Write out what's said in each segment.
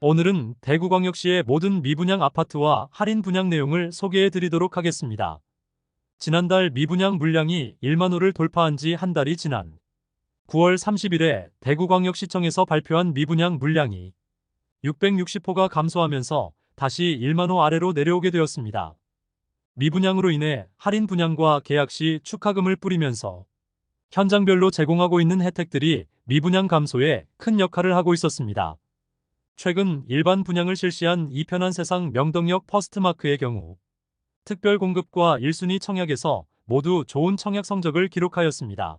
오늘은 대구광역시의 모든 미분양 아파트와 할인 분양 내용을 소개해 드리도록 하겠습니다. 지난달 미분양 물량이 1만 호를 돌파한 지 한 달이 지난 9월 30일에 대구광역시청에서 발표한 미분양 물량이 660호가 감소하면서 다시 1만 호 아래로 내려오게 되었습니다. 미분양으로 인해 할인 분양과 계약 시 축하금을 뿌리면서 현장별로 제공하고 있는 혜택들이 미분양 감소에 큰 역할을 하고 있었습니다. 최근 일반 분양을 실시한 이편한 세상 명덕역 퍼스트마크의 경우 특별 공급과 1순위 청약에서 모두 좋은 청약 성적을 기록하였습니다.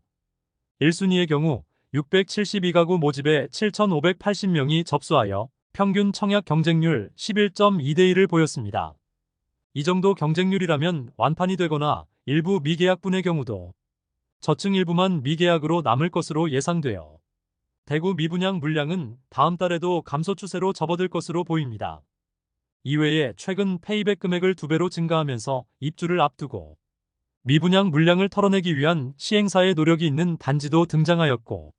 1순위의 경우 672가구 모집에 7,580명이 접수하여 평균 청약 경쟁률 11.2대 1을 보였습니다. 이 정도 경쟁률이라면 완판이 되거나 일부 미계약분의 경우도 저층 일부만 미계약으로 남을 것으로 예상되어 대구 미분양 물량은 다음 달에도 감소 추세로 접어들 것으로 보입니다. 이외에 최근 페이백 금액을 2배로 증가하면서 입주를 앞두고 미분양 물량을 털어내기 위한 시행사의 노력이 있는 단지도 등장하였고,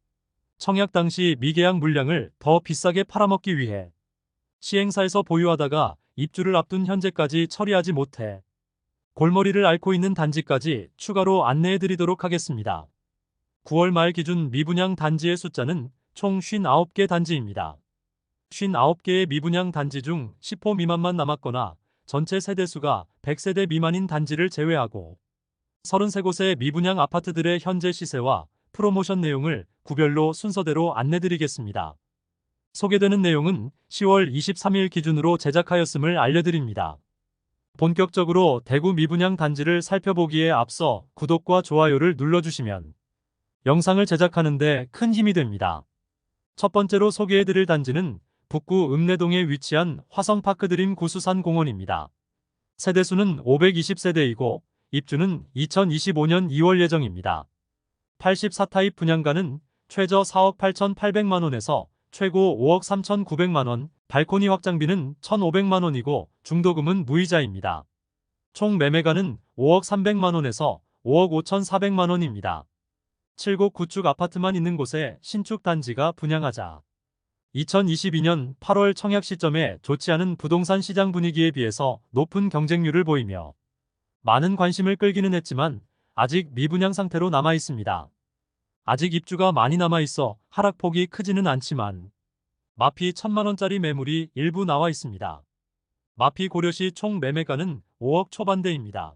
청약 당시 미계약 물량을 더 비싸게 팔아먹기 위해 시행사에서 보유하다가 입주를 앞둔 현재까지 처리하지 못해 골머리를 앓고 있는 단지까지 추가로 안내해드리도록 하겠습니다. 9월 말 기준 미분양 단지의 숫자는 총 59개 단지입니다. 59개의 미분양 단지 중 10호 미만만 남았거나 전체 세대수가 100세대 미만인 단지를 제외하고 33곳의 미분양 아파트들의 현재 시세와 프로모션 내용을 구별로 순서대로 안내드리겠습니다. 소개되는 내용은 10월 23일 기준으로 제작하였음을 알려드립니다. 본격적으로 대구 미분양 단지를 살펴보기에 앞서 구독과 좋아요를 눌러주시면 영상을 제작하는 데 큰 힘이 됩니다. 첫 번째로 소개해드릴 단지는 북구 읍내동에 위치한 화성파크드림 구수산공원입니다. 세대수는 520세대이고 입주는 2025년 2월 예정입니다. 84타입 분양가는 최저 4억 8,800만원에서 최고 5억 3,900만원, 발코니 확장비는 1,500만원이고 중도금은 무이자입니다. 총 매매가는 5억 300만원에서 5억 5,400만원입니다. 7곡 구축 아파트만 있는 곳에 신축 단지가 분양하자 2022년 8월 청약 시점에 좋지 않은 부동산 시장 분위기에 비해서 높은 경쟁률을 보이며 많은 관심을 끌기는 했지만 아직 미분양 상태로 남아 있습니다. 아직 입주가 많이 남아 있어 하락폭이 크지는 않지만 마피 1,000만원짜리 매물이 일부 나와 있습니다. 마피 고려시 총 매매가는 5억 초반대입니다.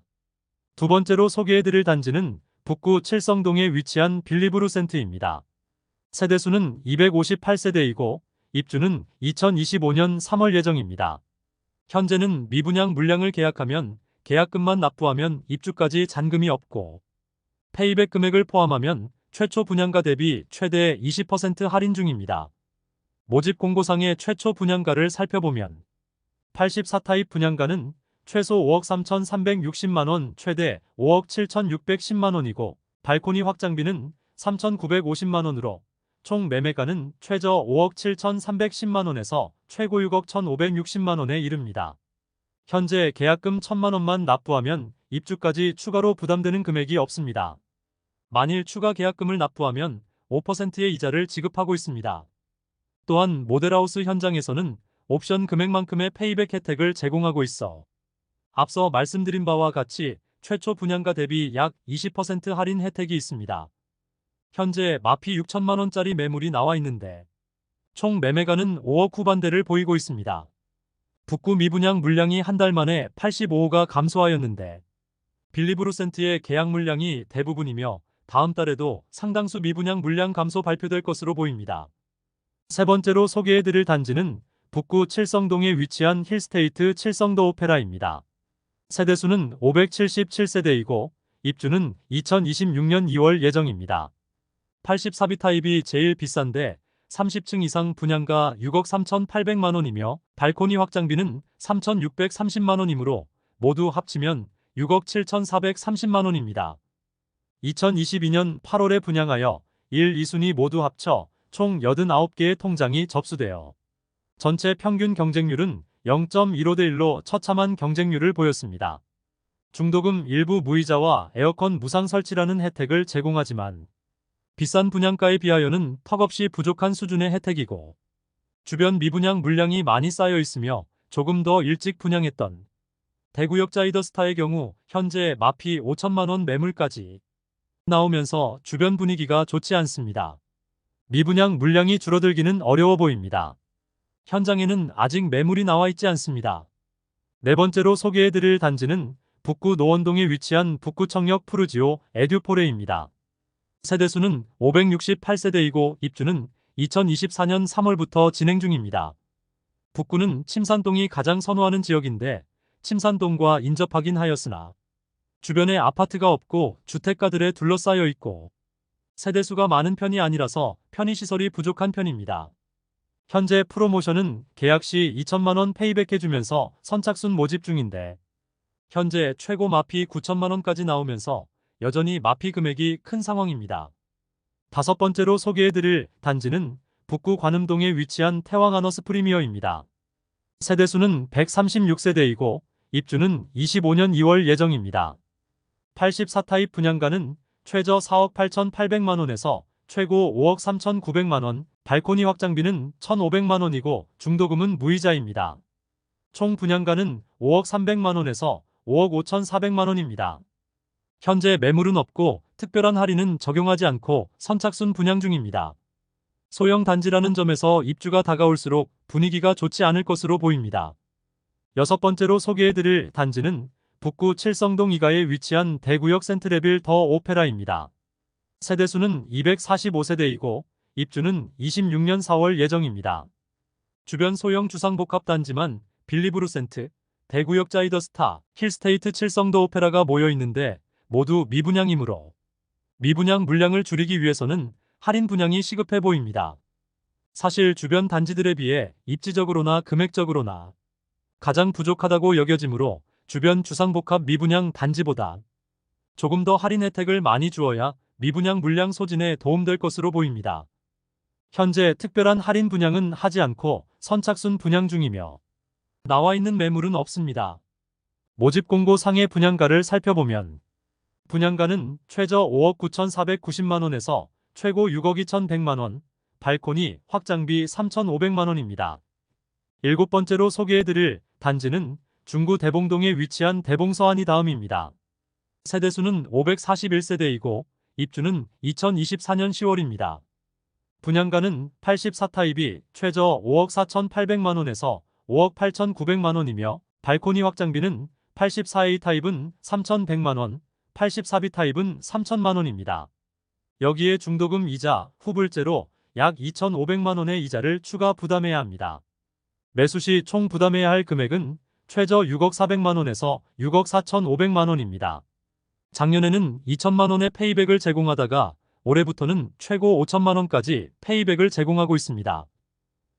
두 번째로 소개해드릴 단지는 북구 칠성동에 위치한 빌리브루센트입니다. 세대수는 258세대이고 입주는 2025년 3월 예정입니다. 현재는 미분양 물량을 계약하면 계약금만 납부하면 입주까지 잔금이 없고 페이백 금액을 포함하면 최초 분양가 대비 최대 20% 할인 중입니다. 모집 공고상의 최초 분양가를 살펴보면 84타입 분양가는 최소 5억 3,360만원, 최대 5억 7,610만원이고 발코니 확장비는 3,950만원으로 총 매매가는 최저 5억 7,310만원에서 최고 6억 1,560만원에 이릅니다. 현재 계약금 1,000만원만 납부하면 입주까지 추가로 부담되는 금액이 없습니다. 만일 추가 계약금을 납부하면 5%의 이자를 지급하고 있습니다. 또한 모델하우스 현장에서는 옵션 금액만큼의 페이백 혜택을 제공하고 있어 앞서 말씀드린 바와 같이 최초 분양가 대비 약 20% 할인 혜택이 있습니다. 현재 마피 6천만원짜리 매물이 나와 있는데 총 매매가는 5억 후반대를 보이고 있습니다. 북구 미분양 물량이 한 달 만에 85호가 감소하였는데 빌리브루센트의 계약 물량이 대부분이며 다음 달에도 상당수 미분양 물량 감소 발표될 것으로 보입니다. 세 번째로 소개해드릴 단지는 북구 칠성동에 위치한 힐스테이트 칠성도 오페라입니다. 세대수는 577세대이고 입주는 2026년 2월 예정입니다. 84비 타입이 제일 비싼데 30층 이상 분양가 6억 3,800만원이며 발코니 확장비는 3,630만원이므로 모두 합치면 6억 7,430만원입니다. 2022년 8월에 분양하여 1, 2순위 모두 합쳐 총 89개의 통장이 접수되어 전체 평균 경쟁률은 0.15대 1로 처참한 경쟁률을 보였습니다. 중도금 일부 무이자와 에어컨 무상 설치라는 혜택을 제공하지만 비싼 분양가에 비하여는 턱없이 부족한 수준의 혜택이고 주변 미분양 물량이 많이 쌓여 있으며 조금 더 일찍 분양했던 대구역 자이더스타의 경우 현재 마피 5천만 원 매물까지 나오면서 주변 분위기가 좋지 않습니다. 미분양 물량이 줄어들기는 어려워 보입니다. 현장에는 아직 매물이 나와 있지 않습니다. 네 번째로 소개해드릴 단지는 북구 노원동에 위치한 북구청역 푸르지오 에듀포레입니다. 세대수는 568세대이고 입주는 2024년 3월부터 진행 중입니다. 북구는 침산동이 가장 선호하는 지역인데 침산동과 인접하긴 하였으나 주변에 아파트가 없고 주택가들에 둘러싸여 있고 세대수가 많은 편이 아니라서 편의시설이 부족한 편입니다. 현재 프로모션은 계약 시 2천만 원 페이백해주면서 선착순 모집 중인데 현재 최고 마피 9천만 원까지 나오면서 여전히 마피 금액이 큰 상황입니다. 다섯 번째로 소개해드릴 단지는 북구 관음동에 위치한 태왕아너스 프리미어입니다. 세대수는 136세대이고 입주는 25년 2월 예정입니다. 84타입 분양가는 최저 4억 8,800만원에서 최고 5억 3,900만원, 발코니 확장비는 1,500만원이고 중도금은 무이자입니다. 총 분양가는 5억 300만원에서 5억 5,400만원입니다. 현재 매물은 없고 특별한 할인은 적용하지 않고 선착순 분양 중입니다. 소형 단지라는 점에서 입주가 다가올수록 분위기가 좋지 않을 것으로 보입니다. 여섯 번째로 소개해드릴 단지는 북구 칠성동 2가에 위치한 대구역 센트레빌 더 오페라입니다. 세대수는 245세대이고 입주는 26년 4월 예정입니다. 주변 소형 주상복합단지만 빌리브루센트, 대구역 자이더스타, 힐스테이트 칠성도 오페라가 모여 있는데 모두 미분양이므로 미분양 물량을 줄이기 위해서는 할인 분양이 시급해 보입니다. 사실 주변 단지들에 비해 입지적으로나 금액적으로나 가장 부족하다고 여겨지므로 주변 주상복합 미분양 단지보다 조금 더 할인 혜택을 많이 주어야 미분양 물량 소진에 도움될 것으로 보입니다. 현재 특별한 할인 분양은 하지 않고 선착순 분양 중이며 나와 있는 매물은 없습니다. 모집 공고 상의 분양가를 살펴보면 분양가는 최저 5억 9,490만원에서 최고 6억 2,100만원, 발코니 확장비 3,500만원입니다. 일곱 번째로 소개해드릴 단지는 중구 대봉동에 위치한 대봉서안이 다음입니다. 세대수는 541세대이고 입주는 2024년 10월입니다. 분양가는 84타입이 최저 5억 4,800만원에서 5억 8,900만원이며 발코니 확장비는 84A 타입은 3,100만원, 84B 타입은 3,000만원입니다. 여기에 중도금 이자, 후불제로 약 2,500만원의 이자를 추가 부담해야 합니다. 매수 시 총 부담해야 할 금액은 최저 6억 400만원에서 6억 4,500만원입니다. 작년에는 2천만원의 페이백을 제공하다가 올해부터는 최고 5천만원까지 페이백을 제공하고 있습니다.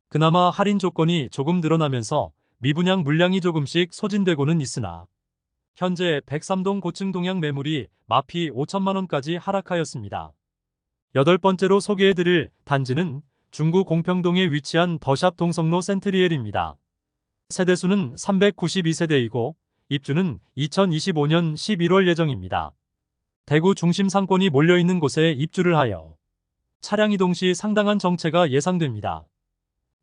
그나마 할인 조건이 조금 늘어나면서 미분양 물량이 조금씩 소진되고는 있으나 현재 103동 고층 동양 매물이 마피 5천만원까지 하락하였습니다. 여덟 번째로 소개해드릴 단지는 중구 공평동에 위치한 더샵 동성로 센트리엘입니다. 세대수는 392세대이고 입주는 2025년 11월 예정입니다. 대구 중심 상권이 몰려있는 곳에 입주를 하여 차량 이동 시 상당한 정체가 예상됩니다.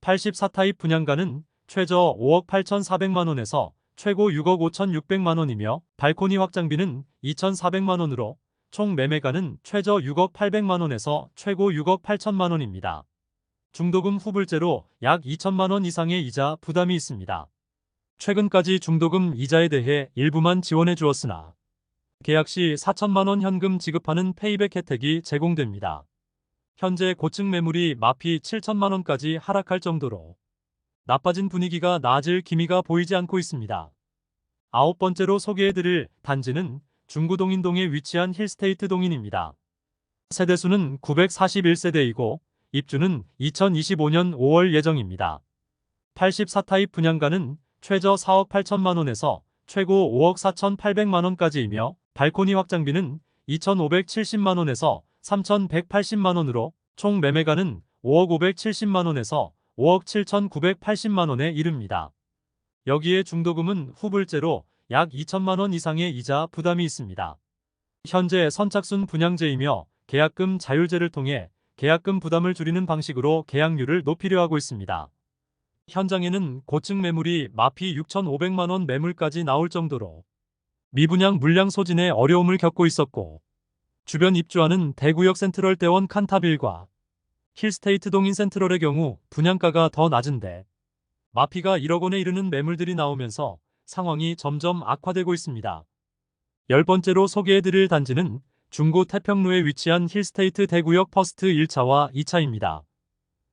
84타입 분양가는 최저 5억 8,400만원에서 최고 6억 5,600만원이며 발코니 확장비는 2,400만원으로 총 매매가는 최저 6억 800만원에서 최고 6억 8천만원입니다. 중도금 후불제로 약 2천만원 이상의 이자 부담이 있습니다. 최근까지 중도금 이자에 대해 일부만 지원해 주었으나 계약 시 4천만원 현금 지급하는 페이백 혜택이 제공됩니다. 현재 고층 매물이 마피 7천만원까지 하락할 정도로 나빠진 분위기가 나아질 기미가 보이지 않고 있습니다. 아홉 번째로 소개해드릴 단지는 중구 동인동에 위치한 힐스테이트 동인입니다. 세대수는 941세대이고 입주는 2025년 5월 예정입니다. 84타입 분양가는 최저 4억 8천만원에서 최고 5억 4,800만원까지이며 발코니 확장비는 2,570만원에서 3,180만원으로 총 매매가는 5억 570만원에서 5억 7,980만원에 이릅니다. 여기에 중도금은 후불제로 약 2천만원 이상의 이자 부담이 있습니다. 현재 선착순 분양제이며 계약금 자율제를 통해 계약금 부담을 줄이는 방식으로 계약률을 높이려 하고 있습니다. 현장에는 고층 매물이 마피 6,500만 원 매물까지 나올 정도로 미분양 물량 소진에 어려움을 겪고 있었고, 주변 입주하는 대구역 센트럴대원 칸타빌과 힐스테이트 동인 센트럴의 경우 분양가가 더 낮은데 마피가 1억 원에 이르는 매물들이 나오면서 상황이 점점 악화되고 있습니다. 10번째로 소개해드릴 단지는 중구 태평로에 위치한 힐스테이트 대구역 퍼스트 1차와 2차입니다.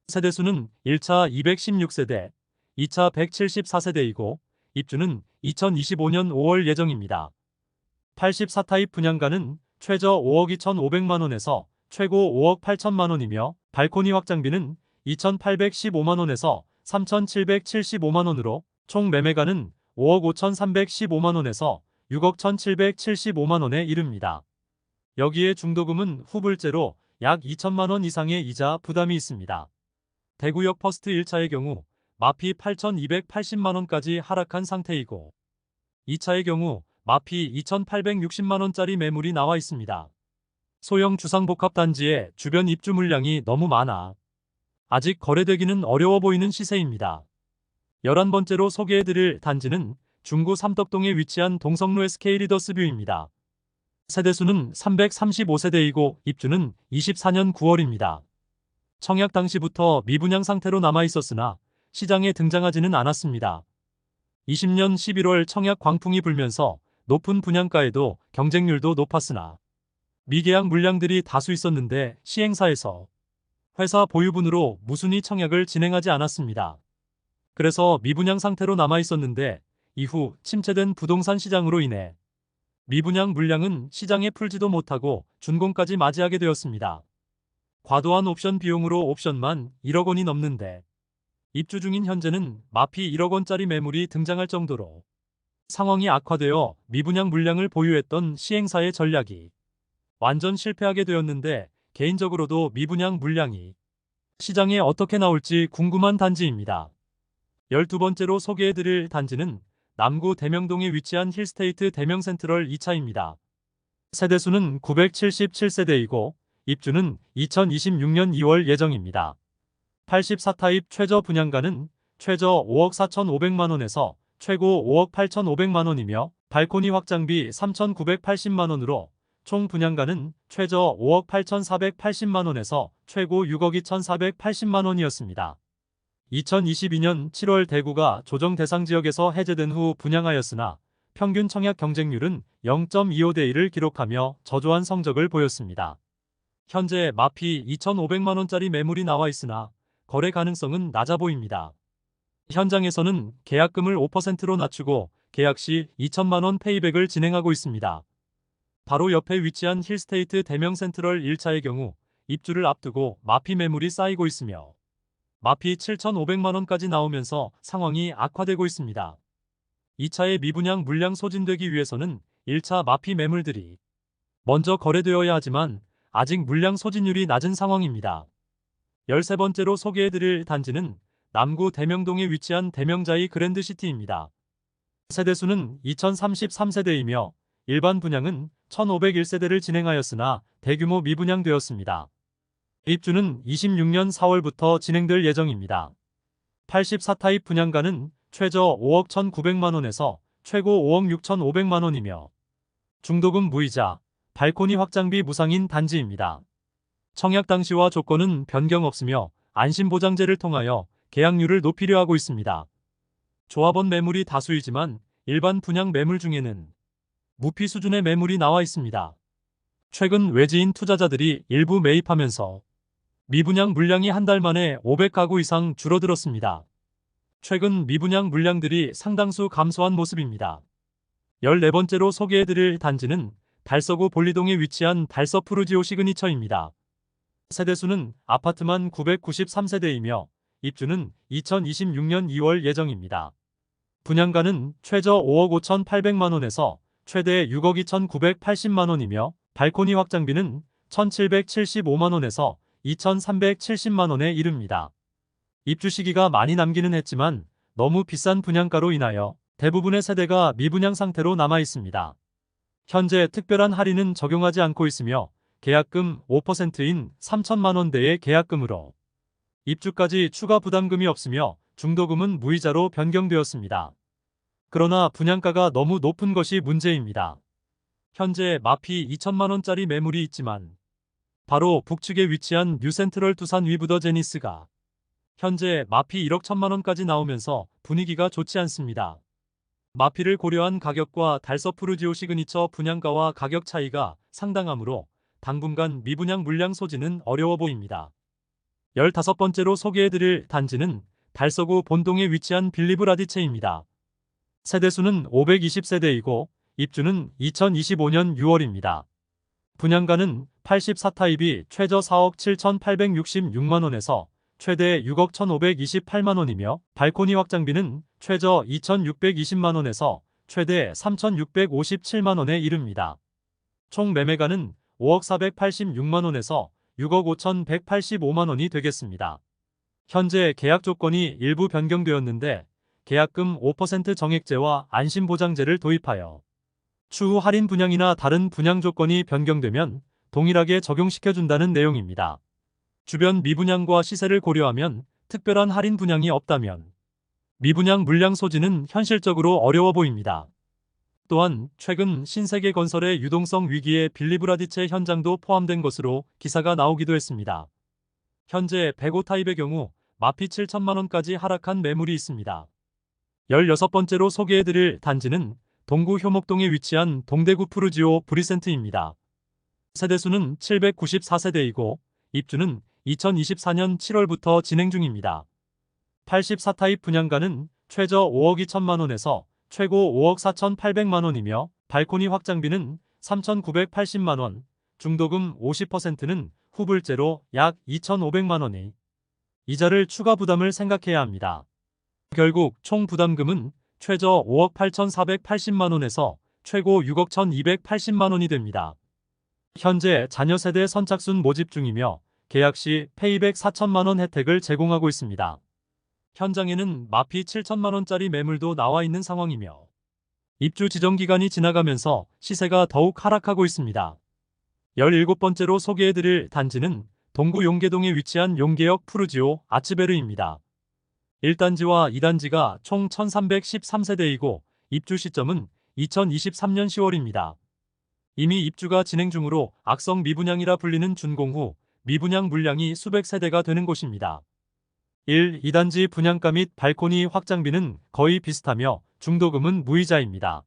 세대수는 1차 216세대, 2차 174세대이고 입주는 2025년 5월 예정입니다. 84타입 분양가는 최저 5억 2,500만 원에서 최고 5억 8천만 원이며 발코니 확장비는 2,815만 원에서 3,775만 원으로 총 매매가는 5억 5,315만 원에서 6억 1,775만 원에 이릅니다. 여기에 중도금은 후불제로 약 2천만 원 이상의 이자 부담이 있습니다. 대구역 퍼스트 1차의 경우 마피 8,280만 원까지 하락한 상태이고 2차의 경우 마피 2,860만 원짜리 매물이 나와 있습니다. 소형 주상복합 단지에 주변 입주 물량이 너무 많아 아직 거래되기는 어려워 보이는 시세입니다. 11번째로 소개해드릴 단지는 중구 삼덕동에 위치한 동성로 SK 리더스뷰입니다. 세대수는 335세대이고 입주는 24년 9월입니다. 청약 당시부터 미분양 상태로 남아 있었으나 시장에 등장하지는 않았습니다. 20년 11월 청약 광풍이 불면서 높은 분양가에도 경쟁률도 높았으나 미계약 물량들이 다수 있었는데 시행사에서 회사 보유분으로 무순위 청약을 진행하지 않았습니다. 그래서 미분양 상태로 남아 있었는데 이후 침체된 부동산 시장으로 인해 미분양 물량은 시장에 풀지도 못하고 준공까지 맞이하게 되었습니다. 과도한 옵션 비용으로 옵션만 1억 원이 넘는데 입주 중인 현재는 마피 1억 원짜리 매물이 등장할 정도로 상황이 악화되어 미분양 물량을 보유했던 시행사의 전략이 완전 실패하게 되었는데 개인적으로도 미분양 물량이 시장에 어떻게 나올지 궁금한 단지입니다. 12번째로 소개해드릴 단지는 남구 대명동에 위치한 힐스테이트 대명센트럴 2차입니다. 세대수는 977세대이고 입주는 2026년 2월 예정입니다. 84타입 최저 분양가는 최저 5억 4,500만 원에서 최고 5억 8,500만 원이며 발코니 확장비 3,980만 원으로 총 분양가는 최저 5억 8,480만 원에서 최고 6억 2,480만 원이었습니다. 2022년 7월 대구가 조정 대상 지역에서 해제된 후 분양하였으나 평균 청약 경쟁률은 0.25대 1을 기록하며 저조한 성적을 보였습니다. 현재 마피 2,500만 원짜리 매물이 나와 있으나 거래 가능성은 낮아 보입니다. 현장에서는 계약금을 5%로 낮추고 계약 시 2천만 원 페이백을 진행하고 있습니다. 바로 옆에 위치한 힐스테이트 대명센트럴 1차의 경우 입주를 앞두고 마피 매물이 쌓이고 있으며 마피 7,500만 원까지 나오면서 상황이 악화되고 있습니다. 2차의 미분양 물량 소진되기 위해서는 1차 마피 매물들이 먼저 거래되어야 하지만 아직 물량 소진율이 낮은 상황입니다. 13번째로 소개해드릴 단지는 남구 대명동에 위치한 대명자이 그랜드시티입니다. 세대수는 2033세대이며 일반 분양은 1501세대를 진행하였으나 대규모 미분양되었습니다. 입주는 26년 4월부터 진행될 예정입니다. 84타입 분양가는 최저 5억 1,900만 원에서 최고 5억 6,500만 원이며 중도금 무이자, 발코니 확장비 무상인 단지입니다. 청약 당시와 조건은 변경 없으며 안심보장제를 통하여 계약률을 높이려 하고 있습니다. 조합원 매물이 다수이지만 일반 분양 매물 중에는 무피 수준의 매물이 나와 있습니다. 최근 외지인 투자자들이 일부 매입하면서 미분양 물량이 한 달 만에 500가구 이상 줄어들었습니다. 최근 미분양 물량들이 상당수 감소한 모습입니다. 14번째로 소개해드릴 단지는 달서구 볼리동에 위치한 달서 푸르지오 시그니처입니다. 세대수는 아파트만 993세대이며 입주는 2026년 2월 예정입니다. 분양가는 최저 5억 5,800만 원에서 최대 6억 2,980만 원이며 발코니 확장비는 1,775만 원에서 2,370만 원에 이릅니다. 입주 시기가 많이 남기는 했지만 너무 비싼 분양가로 인하여 대부분의 세대가 미분양 상태로 남아 있습니다. 현재 특별한 할인은 적용하지 않고 있으며 계약금 5%인 3천만 원대의 계약금으로 입주까지 추가 부담금이 없으며 중도금은 무이자로 변경되었습니다. 그러나 분양가가 너무 높은 것이 문제입니다. 현재 마피 2천만 원짜리 매물이 있지만 바로 북측에 위치한 뉴센트럴 두산 위브더 제니스가 현재 마피 1억 1천만 원까지 나오면서 분위기가 좋지 않습니다. 마피를 고려한 가격과 달서프루지오 시그니처 분양가와 가격 차이가 상당하므로 당분간 미분양 물량 소지는 어려워 보입니다. 15번째로 소개해드릴 단지는 달서구 본동에 위치한 빌리브 라디체입니다. 세대수는 520세대이고 입주는 2025년 6월입니다. 분양가는 84타입이 최저 4억 7,866만원에서 최대 6억 1,528만원이며 발코니 확장비는 최저 2,620만원에서 최대 3,657만원에 이릅니다. 총 매매가는 5억 486만원에서 6억 5,185만원이 되겠습니다. 현재 계약 조건이 일부 변경되었는데 계약금 5% 정액제와 안심보장제를 도입하여 추후 할인 분양이나 다른 분양 조건이 변경되면 동일하게 적용시켜준다는 내용입니다. 주변 미분양과 시세를 고려하면 특별한 할인 분양이 없다면 미분양 물량 소지는 현실적으로 어려워 보입니다. 또한 최근 신세계건설의 유동성 위기에 빌리브라디체 현장도 포함된 것으로 기사가 나오기도 했습니다. 현재 105타입의 경우 마피 7천만원까지 하락한 매물이 있습니다. 16번째로 소개해드릴 단지는 동구 효목동에 위치한 동대구 푸르지오 브리센트입니다. 세대수는 794세대이고 입주는 2024년 7월부터 진행 중입니다. 84타입 분양가는 최저 5억 2천만원에서 최고 5억 4,800만원이며 발코니 확장비는 3,980만원, 중도금 50%는 후불제로 약 2,500만원이 이자를 추가 부담을 생각해야 합니다. 결국 총 부담금은 최저 5억 8,480만원에서 최고 6억 1,280만원이 됩니다. 현재 자녀 세대 선착순 모집 중이며 계약 시 페이백 4천만원 혜택을 제공하고 있습니다. 현장에는 마피 7천만원짜리 매물도 나와 있는 상황이며 입주 지정 기간이 지나가면서 시세가 더욱 하락하고 있습니다. 17번째로 소개해드릴 단지는 동구 용계동에 위치한 용계역 푸르지오 아츠베르입니다. 1단지와 2단지가 총 1313세대이고 입주 시점은 2023년 10월입니다. 이미 입주가 진행 중으로 악성 미분양이라 불리는 준공후 미분양 물량이 수백 세대가 되는 곳입니다. 1, 2단지 분양가 및 발코니 확장비는 거의 비슷하며 중도금은 무이자입니다.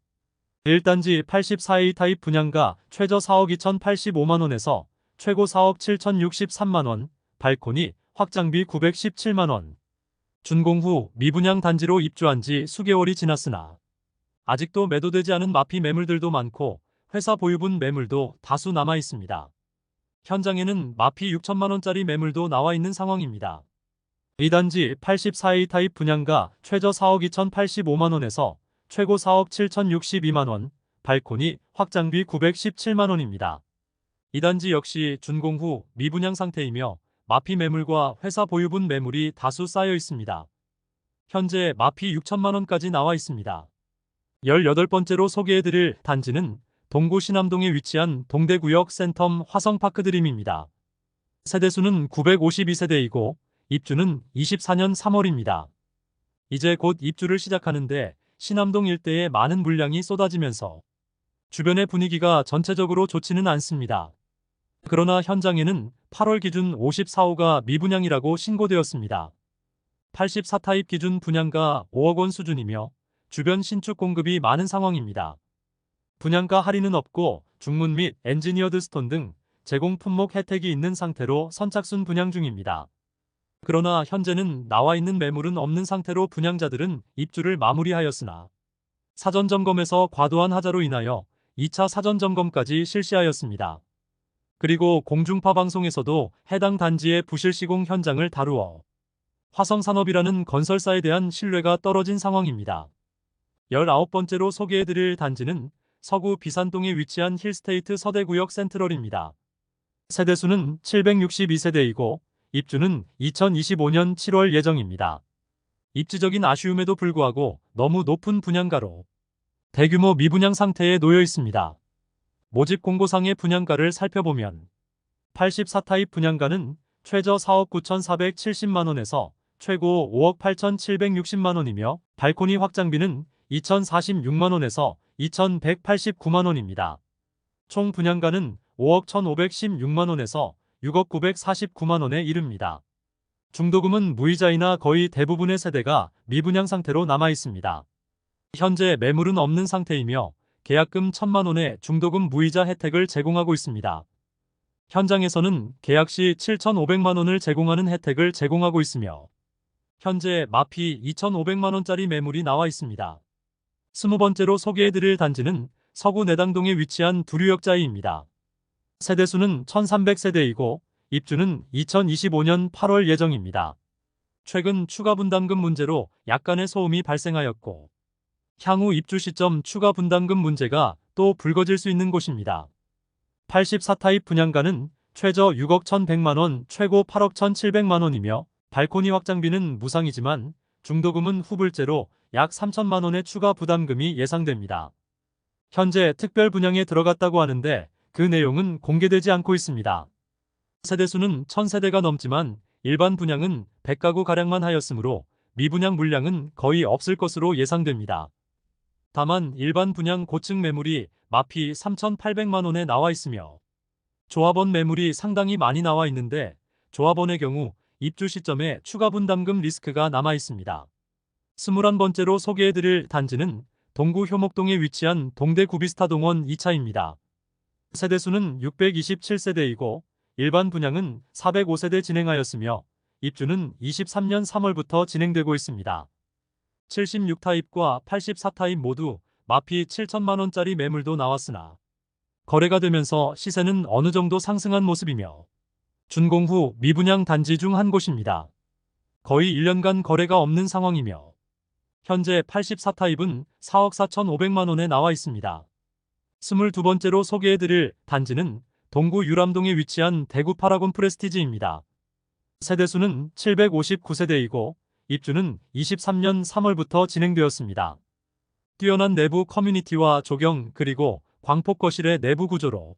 1단지 84A 타입 분양가 최저 4억 2,085만원에서 최고 4억 7,063만원, 발코니 확장비 917만원. 준공 후 미분양 단지로 입주한 지 수개월이 지났으나 아직도 매도되지 않은 마피 매물들도 많고 회사 보유분 매물도 다수 남아 있습니다. 현장에는 마피 6천만원짜리 매물도 나와 있는 상황입니다. 2단지 84A 타입 분양가 최저 4억 2,085만원에서 최고 4억 7,062만원, 발코니 확장비 917만원입니다. 2단지 역시 준공 후 미분양 상태이며 마피 매물과 회사 보유분 매물이 다수 쌓여 있습니다. 현재 마피 6천만원까지 나와 있습니다. 18번째로 소개해드릴 단지는 동구 신암동에 위치한 동대구역 센텀 화성파크드림입니다. 세대수는 952세대이고 입주는 24년 3월입니다. 이제 곧 입주를 시작하는데 신암동 일대에 많은 물량이 쏟아지면서 주변의 분위기가 전체적으로 좋지는 않습니다. 그러나 현장에는 8월 기준 54호가 미분양이라고 신고되었습니다. 84타입 기준 분양가 5억 원 수준이며 주변 신축 공급이 많은 상황입니다. 분양가 할인은 없고 중문 및 엔지니어드 스톤 등 제공 품목 혜택이 있는 상태로 선착순 분양 중입니다. 그러나 현재는 나와 있는 매물은 없는 상태로 분양자들은 입주를 마무리하였으나 사전 점검에서 과도한 하자로 인하여 2차 사전 점검까지 실시하였습니다. 그리고 공중파 방송에서도 해당 단지의 부실 시공 현장을 다루어 화성산업이라는 건설사에 대한 신뢰가 떨어진 상황입니다. 19번째로 소개해드릴 단지는 서구 비산동에 위치한 힐스테이트 서대구역 센트럴입니다. 세대수는 762세대이고 입주는 2025년 7월 예정입니다. 입지적인 아쉬움에도 불구하고 너무 높은 분양가로 대규모 미분양 상태에 놓여 있습니다. 모집 공고상의 분양가를 살펴보면 84타입 분양가는 최저 4억 9,470만원에서 최고 5억 8,760만원이며 발코니 확장비는 2,046만원에서 2,189만원입니다. 총 분양가는 5억 1,516만원에서 6억 949만원에 이릅니다. 중도금은 무이자이나 거의 대부분의 세대가 미분양 상태로 남아 있습니다. 현재 매물은 없는 상태이며 계약금 1,000만원의 중도금 무이자 혜택을 제공하고 있습니다. 현장에서는 계약 시 7,500만원을 제공하는 혜택을 제공하고 있으며 현재 마피 2,500만원짜리 매물이 나와 있습니다. 20번째로 소개해드릴 단지는 서구 내당동에 위치한 두류역자이입니다. 세대수는 1,300세대이고 입주는 2025년 8월 예정입니다. 최근 추가 분담금 문제로 약간의 소음이 발생하였고 향후 입주 시점 추가 분담금 문제가 또 불거질 수 있는 곳입니다. 84타입 분양가는 최저 6억 1,100만원, 최고 8억 1,700만원이며 발코니 확장비는 무상이지만 중도금은 후불제로 약 3천만원의 추가 부담금이 예상됩니다. 현재 특별 분양에 들어갔다고 하는데 그 내용은 공개되지 않고 있습니다. 세대수는 1,000세대가 넘지만 일반 분양은 100가구가량만 하였으므로 미분양 물량은 거의 없을 것으로 예상됩니다. 다만 일반 분양 고층 매물이 마피 3,800만원에 나와 있으며 조합원 매물이 상당히 많이 나와 있는데 조합원의 경우 입주 시점에 추가 분담금 리스크가 남아 있습니다. 21번째로 소개해드릴 단지는 동구 효목동에 위치한 동대 구비스타동원 2차입니다. 세대수는 627세대이고 일반 분양은 405세대 진행하였으며 입주는 23년 3월부터 진행되고 있습니다. 76타입과 84타입 모두 마피 7천만원짜리 매물도 나왔으나 거래가 되면서 시세는 어느 정도 상승한 모습이며 준공 후 미분양 단지 중 한 곳입니다. 거의 1년간 거래가 없는 상황이며 현재 84타입은 4억 4,500만원에 나와 있습니다. 22번째로 소개해드릴 단지는 동구 유람동에 위치한 대구 파라곤 프레스티지입니다. 세대수는 759세대이고 입주는 23년 3월부터 진행되었습니다. 뛰어난 내부 커뮤니티와 조경 그리고 광폭 거실의 내부 구조로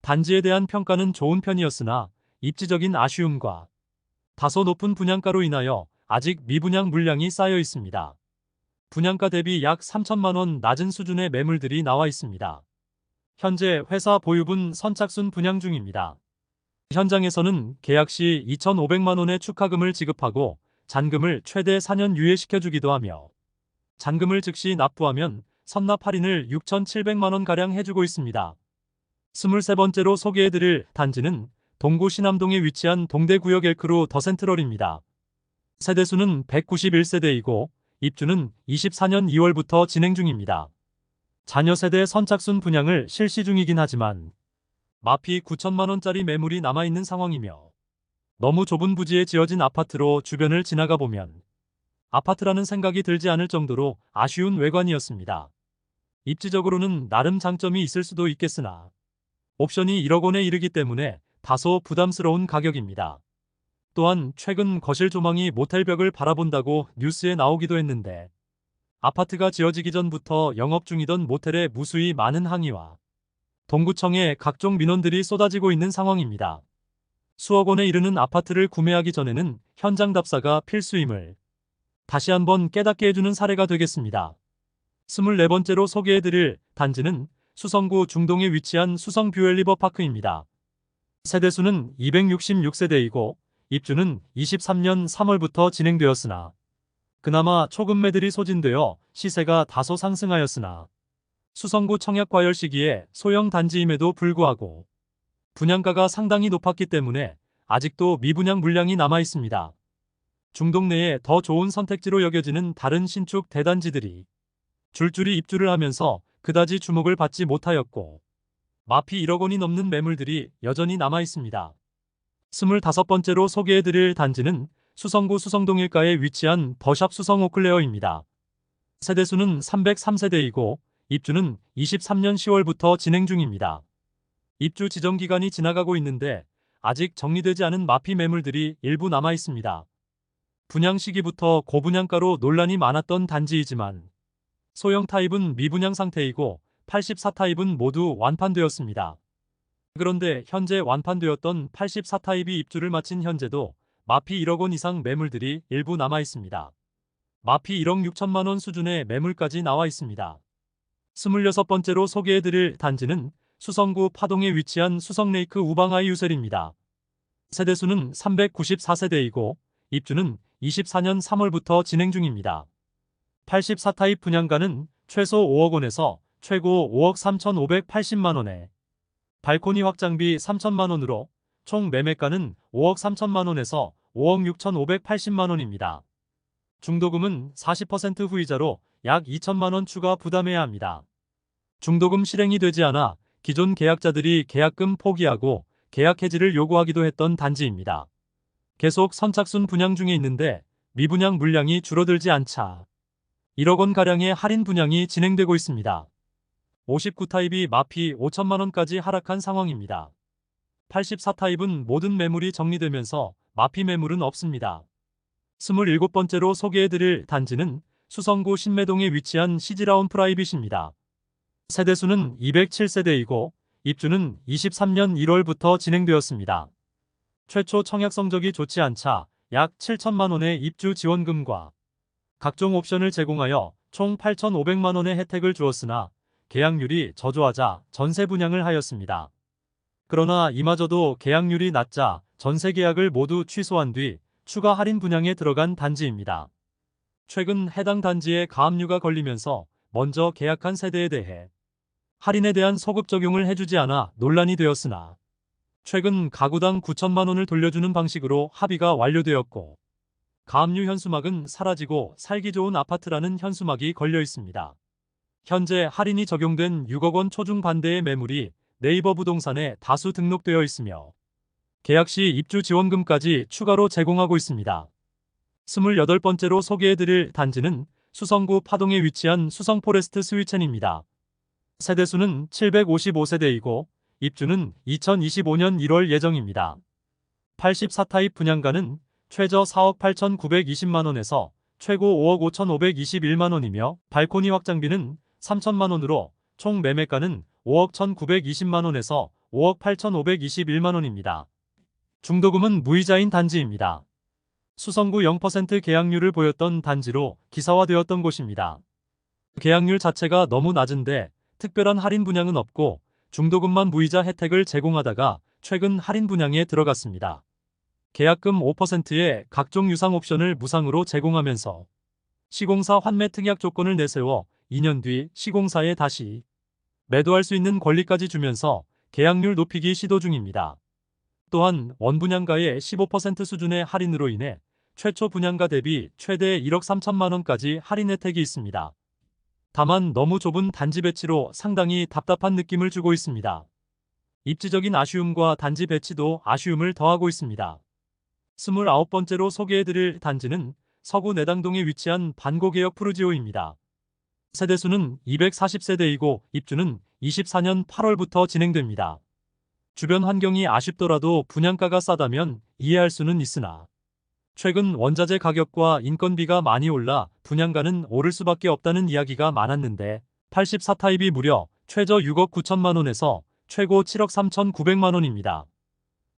단지에 대한 평가는 좋은 편이었으나 입지적인 아쉬움과 다소 높은 분양가로 인하여 아직 미분양 물량이 쌓여 있습니다. 분양가 대비 약 3천만원 낮은 수준의 매물들이 나와 있습니다. 현재 회사 보유분 선착순 분양 중입니다. 현장에서는 계약 시 2,500만원의 축하금을 지급하고 잔금을 최대 4년 유예시켜주기도 하며 잔금을 즉시 납부하면 선납 할인을 6,700만원가량 해주고 있습니다. 23번째로 소개해드릴 단지는 동구 신암동에 위치한 동대구역 엘크루 더 센트럴입니다. 세대수는 191세대이고 입주는 24년 2월부터 진행 중입니다. 자녀 세대 선착순 분양을 실시 중이긴 하지만 마피 9천만원짜리 매물이 남아있는 상황이며 너무 좁은 부지에 지어진 아파트로 주변을 지나가 보면 아파트라는 생각이 들지 않을 정도로 아쉬운 외관이었습니다. 입지적으로는 나름 장점이 있을 수도 있겠으나 옵션이 1억 원에 이르기 때문에 다소 부담스러운 가격입니다. 또한 최근 거실 조망이 모텔 벽을 바라본다고 뉴스에 나오기도 했는데 아파트가 지어지기 전부터 영업 중이던 모텔에 무수히 많은 항의와 동구청에 각종 민원들이 쏟아지고 있는 상황입니다. 수억 원에 이르는 아파트를 구매하기 전에는 현장 답사가 필수임을 다시 한번 깨닫게 해주는 사례가 되겠습니다. 24번째로 소개해드릴 단지는 수성구 중동에 위치한 수성 뷰엘리버파크입니다. 세대수는 266세대이고 입주는 23년 3월부터 진행되었으나 그나마 초급매들이 소진되어 시세가 다소 상승하였으나 수성구 청약과열 시기에 소형 단지임에도 불구하고 분양가가 상당히 높았기 때문에 아직도 미분양 물량이 남아 있습니다. 중동 내에 더 좋은 선택지로 여겨지는 다른 신축 대단지들이 줄줄이 입주를 하면서 그다지 주목을 받지 못하였고 마피 1억 원이 넘는 매물들이 여전히 남아 있습니다. 25번째로 소개해드릴 단지는 수성구 수성동일가에 위치한 더샵 수성 오클레어입니다. 세대수는 303세대이고 입주는 23년 10월부터 진행 중입니다. 입주 지정 기간이 지나가고 있는데 아직 정리되지 않은 마피 매물들이 일부 남아 있습니다. 분양 시기부터 고분양가로 논란이 많았던 단지이지만 소형 타입은 미분양 상태이고 84타입은 모두 완판되었습니다. 그런데 현재 완판되었던 84타입이 입주를 마친 현재도 마피 1억 원 이상 매물들이 일부 남아 있습니다. 마피 1억 6천만 원 수준의 매물까지 나와 있습니다. 26번째로 소개해드릴 단지는 수성구 파동에 위치한 수성레이크 우방아이 유셀입니다. 세대수는 394세대이고 입주는 24년 3월부터 진행 중입니다. 84타입 분양가는 최소 5억 원에서 최고 5억 3,580만 원에 발코니 확장비 3천만 원으로 총 매매가는 5억 3천만 원에서 5억 6,580만 원입니다. 중도금은 40% 후이자로 약 2천만 원 추가 부담해야 합니다. 중도금 실행이 되지 않아 기존 계약자들이 계약금 포기하고 계약 해지를 요구하기도 했던 단지입니다. 계속 선착순 분양 중에 있는데 미분양 물량이 줄어들지 않자 1억 원가량의 할인 분양이 진행되고 있습니다. 59타입이 마피 5천만 원까지 하락한 상황입니다. 84타입은 모든 매물이 정리되면서 마피 매물은 없습니다. 27번째로 소개해드릴 단지는 수성구 신매동에 위치한 시즈라운 프라이빗입니다. 세대수는 207세대이고 입주는 23년 1월부터 진행되었습니다. 최초 청약 성적이 좋지 않자 약 7천만 원의 입주 지원금과 각종 옵션을 제공하여 총 8,500만 원의 혜택을 주었으나 계약률이 저조하자 전세 분양을 하였습니다. 그러나 이마저도 계약률이 낮자 전세 계약을 모두 취소한 뒤 추가 할인 분양에 들어간 단지입니다. 최근 해당 단지에 가압류가 걸리면서 먼저 계약한 세대에 대해 할인에 대한 소급 적용을 해주지 않아 논란이 되었으나 최근 가구당 9천만 원을 돌려주는 방식으로 합의가 완료되었고 가압류 현수막은 사라지고 살기 좋은 아파트라는 현수막이 걸려 있습니다. 현재 할인이 적용된 6억 원 초중 반대의 매물이 네이버 부동산에 다수 등록되어 있으며 계약 시 입주 지원금까지 추가로 제공하고 있습니다. 28번째로 소개해드릴 단지는 수성구 파동에 위치한 수성포레스트 스위첸입니다. 세대수는 755세대이고 입주는 2025년 1월 예정입니다. 84타입 분양가는 최저 4억 8,920만 원에서 최고 5억 5,521만 원이며 발코니 확장비는 3천만 원으로 총 매매가는 5억 1,920만 원에서 5억 8,521만 원입니다. 중도금은 무이자인 단지입니다. 수성구 0% 계약률을 보였던 단지로 기사화되었던 곳입니다. 계약률 자체가 너무 낮은데 특별한 할인 분양은 없고 중도금만 무이자 혜택을 제공하다가 최근 할인 분양에 들어갔습니다. 계약금 5%의 각종 유상 옵션을 무상으로 제공하면서 시공사 환매 특약 조건을 내세워 2년 뒤 시공사에 다시 매도할 수 있는 권리까지 주면서 계약률 높이기 시도 중입니다. 또한 원분양가의 15% 수준의 할인으로 인해 최초 분양가 대비 최대 1억 3천만 원까지 할인 혜택이 있습니다. 다만 너무 좁은 단지 배치로 상당히 답답한 느낌을 주고 있습니다. 입지적인 아쉬움과 단지 배치도 아쉬움을 더하고 있습니다. 29번째로 소개해드릴 단지는 서구 내당동에 위치한 반고개역 푸르지오입니다. 세대수는 240세대이고 입주는 24년 8월부터 진행됩니다. 주변 환경이 아쉽더라도 분양가가 싸다면 이해할 수는 있으나 최근 원자재 가격과 인건비가 많이 올라 분양가는 오를 수밖에 없다는 이야기가 많았는데 84타입이 무려 최저 6억 9천만 원에서 최고 7억 3,900만 원입니다.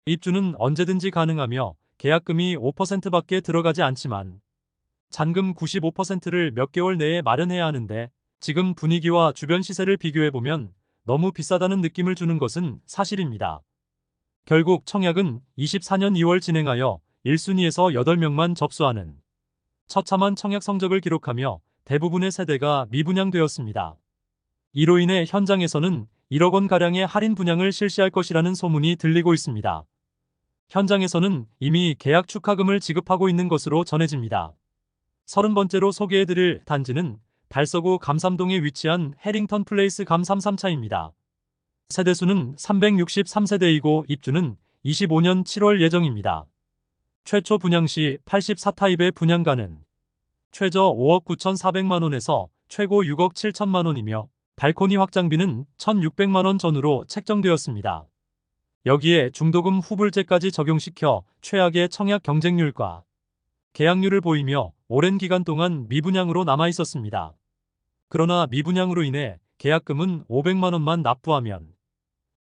입주는 언제든지 가능하며 계약금이 5%밖에 들어가지 않지만 잔금 95%를 몇 개월 내에 마련해야 하는데 지금 분위기와 주변 시세를 비교해보면 너무 비싸다는 느낌을 주는 것은 사실입니다. 결국 청약은 24년 2월 진행하여 1순위에서 8명만 접수하는 처참한 청약 성적을 기록하며 대부분의 세대가 미분양되었습니다. 이로 인해 현장에서는 1억 원가량의 할인 분양을 실시할 것이라는 소문이 들리고 있습니다. 현장에서는 이미 계약 축하금을 지급하고 있는 것으로 전해집니다. 30번째로 소개해드릴 단지는 달서구 감삼동에 위치한 해링턴 플레이스 감33차입니다. 세대수는 363세대이고 입주는 25년 7월 예정입니다. 최초 분양 시 84타입의 분양가는 최저 5억 9,400만 원에서 최고 6억 7천만 원이며 발코니 확장비는 1,600만 원 전후로 책정되었습니다. 여기에 중도금 후불제까지 적용시켜 최악의 청약 경쟁률과 계약률을 보이며 오랜 기간 동안 미분양으로 남아 있었습니다. 그러나 미분양으로 인해 계약금은 500만 원만 납부하면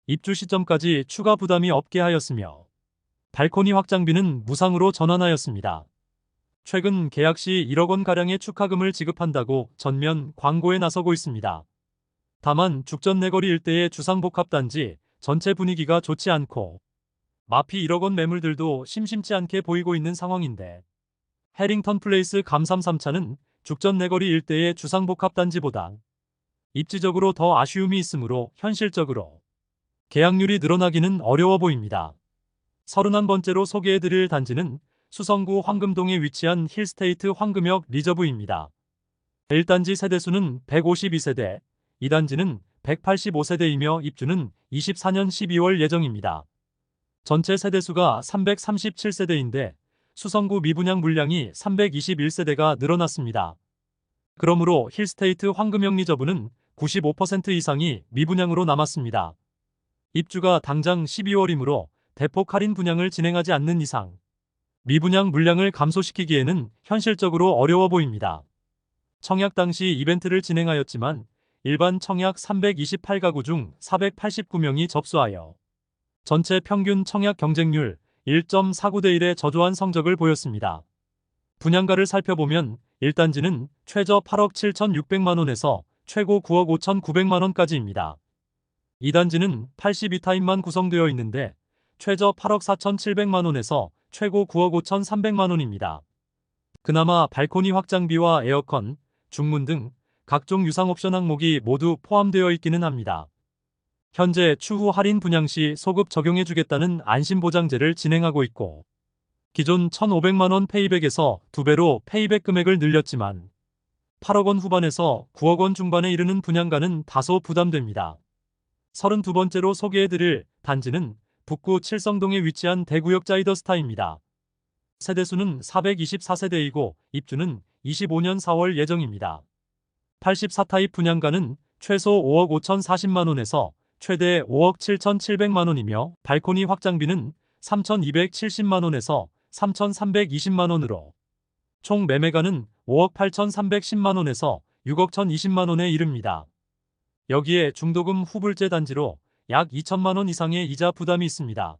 입주 시점까지 추가 부담이 없게 하였으며 발코니 확장비는 무상으로 전환하였습니다. 최근 계약 시 1억 원가량의 축하금을 지급한다고 전면 광고에 나서고 있습니다. 다만 죽전 내거리 일대의 주상복합단지 전체 분위기가 좋지 않고 마피 1억 원 매물들도 심심치 않게 보이고 있는 상황인데 해링턴 플레이스 감삼 3차는 죽전 내거리 일대의 주상복합단지보다 입지적으로 더 아쉬움이 있으므로 현실적으로 계약률이 늘어나기는 어려워 보입니다. 31번째로 소개해드릴 단지는 수성구 황금동에 위치한 힐스테이트 황금역 리저브입니다. 1단지 세대수는 152세대, 2단지는 185세대이며 입주는 24년 12월 예정입니다. 전체 세대수가 337세대인데 수성구 미분양 물량이 321세대가 늘어났습니다. 그러므로 힐스테이트 황금역 리저브는 95% 이상이 미분양으로 남았습니다. 입주가 당장 12월이므로 대폭 할인 분양을 진행하지 않는 이상 미분양 물량을 감소시키기에는 현실적으로 어려워 보입니다. 청약 당시 이벤트를 진행하였지만 일반 청약 328가구 중 489명이 접수하여 전체 평균 청약 경쟁률 1.49대 1의 저조한 성적을 보였습니다. 분양가를 살펴보면 1단지는 최저 8억 7,600만원에서 최고 9억 5,900만원까지입니다. 2단지는 82타입만 구성되어 있는데 최저 8억 4,700만원에서 최고 9억 5,300만원입니다. 그나마 발코니 확장비와 에어컨, 중문 등 각종 유상 옵션 항목이 모두 포함되어 있기는 합니다. 현재 추후 할인 분양 시 소급 적용해주겠다는 안심보장제를 진행하고 있고 기존 1,500만원 페이백에서 2배로 페이백 금액을 늘렸지만 8억 원 후반에서 9억 원 중반에 이르는 분양가는 다소 부담됩니다. 32번째로 소개해드릴 단지는 북구 칠성동에 위치한 대구역 자이더스타입니다. 세대수는 424세대이고 입주는 25년 4월 예정입니다. 84타입 분양가는 최소 5억 5,040만원에서 최대 5억 7,700만원이며 발코니 확장비는 3,270만원에서 3,320만원으로 총 매매가는 5억 8,310만원에서 6억 1,020만원에 이릅니다. 여기에 중도금 후불제 단지로 약 2천만원 이상의 이자 부담이 있습니다.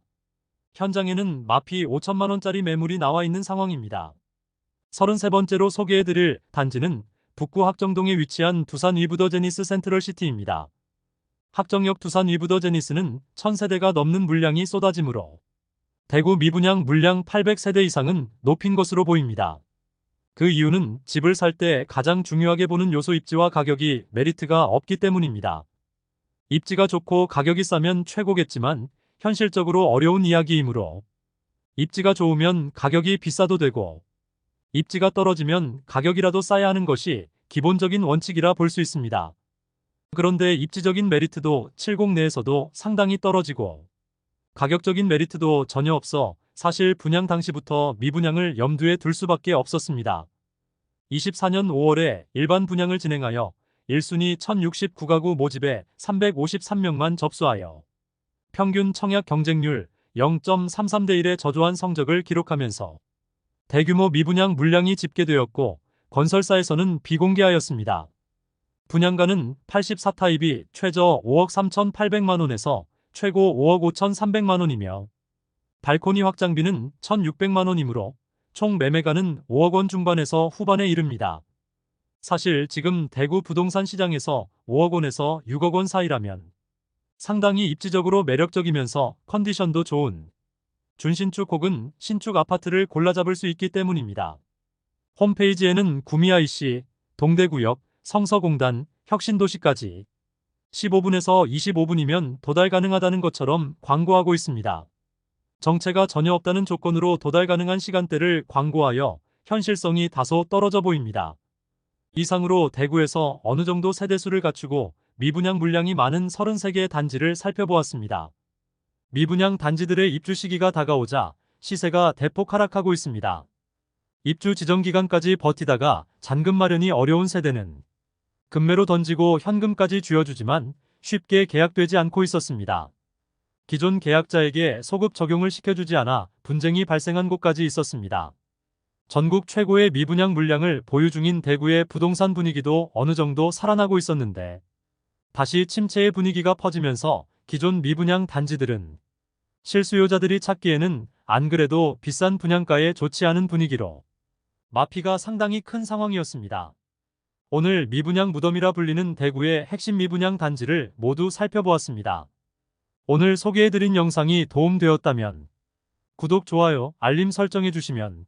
현장에는 마피 5천만원짜리 매물이 나와 있는 상황입니다. 33번째로 소개해드릴 단지는 북구 학정동에 위치한 두산 위브더 제니스 센트럴시티입니다. 학정역 두산 위브더 제니스는 1,000세대가 넘는 물량이 쏟아지므로 대구 미분양 물량 800세대 이상은 높인 것으로 보입니다. 그 이유는 집을 살 때 가장 중요하게 보는 요소 입지와 가격이 메리트가 없기 때문입니다. 입지가 좋고 가격이 싸면 최고겠지만 현실적으로 어려운 이야기이므로 입지가 좋으면 가격이 비싸도 되고 입지가 떨어지면 가격이라도 싸야 하는 것이 기본적인 원칙이라 볼 수 있습니다. 그런데 입지적인 메리트도 70 내에서도 상당히 떨어지고 가격적인 메리트도 전혀 없어 사실 분양 당시부터 미분양을 염두에 둘 수밖에 없었습니다. 24년 5월에 일반 분양을 진행하여 1순위 1069가구 모집에 353명만 접수하여 평균 청약 경쟁률 0.33대 1의 저조한 성적을 기록하면서 대규모 미분양 물량이 집계되었고 건설사에서는 비공개하였습니다. 분양가는 84타입이 최저 5억 3,800만원에서 최고 5억 5,300만원이며 발코니 확장비는 1,600만원이므로 총 매매가는 5억 원 중반에서 후반에 이릅니다. 사실 지금 대구 부동산 시장에서 5억 원에서 6억 원 사이라면 상당히 입지적으로 매력적이면서 컨디션도 좋은 준신축 혹은 신축 아파트를 골라 잡을 수 있기 때문입니다. 홈페이지에는 구미IC, 동대구역, 성서공단, 혁신도시까지 15분에서 25분이면 도달 가능하다는 것처럼 광고하고 있습니다. 정체가 전혀 없다는 조건으로 도달 가능한 시간대를 광고하여 현실성이 다소 떨어져 보입니다. 이상으로 대구에서 어느 정도 세대수를 갖추고 미분양 물량이 많은 33개의 단지를 살펴보았습니다. 미분양 단지들의 입주 시기가 다가오자 시세가 대폭 하락하고 있습니다. 입주 지정 기간까지 버티다가 잔금 마련이 어려운 세대는 금매로 던지고 현금까지 쥐어주지만 쉽게 계약되지 않고 있었습니다. 기존 계약자에게 소급 적용을 시켜주지 않아 분쟁이 발생한 곳까지 있었습니다. 전국 최고의 미분양 물량을 보유 중인 대구의 부동산 분위기도 어느 정도 살아나고 있었는데 다시 침체의 분위기가 퍼지면서 기존 미분양 단지들은 실수요자들이 찾기에는 안 그래도 비싼 분양가에 좋지 않은 분위기로 마피가 상당히 큰 상황이었습니다. 오늘 미분양 무덤이라 불리는 대구의 핵심 미분양 단지를 모두 살펴보았습니다. 오늘 소개해드린 영상이 도움되었다면 구독, 좋아요, 알림 설정해주시면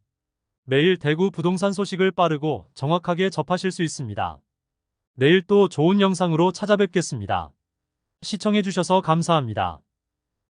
매일 대구 부동산 소식을 빠르고 정확하게 접하실 수 있습니다. 내일 또 좋은 영상으로 찾아뵙겠습니다. 시청해주셔서 감사합니다.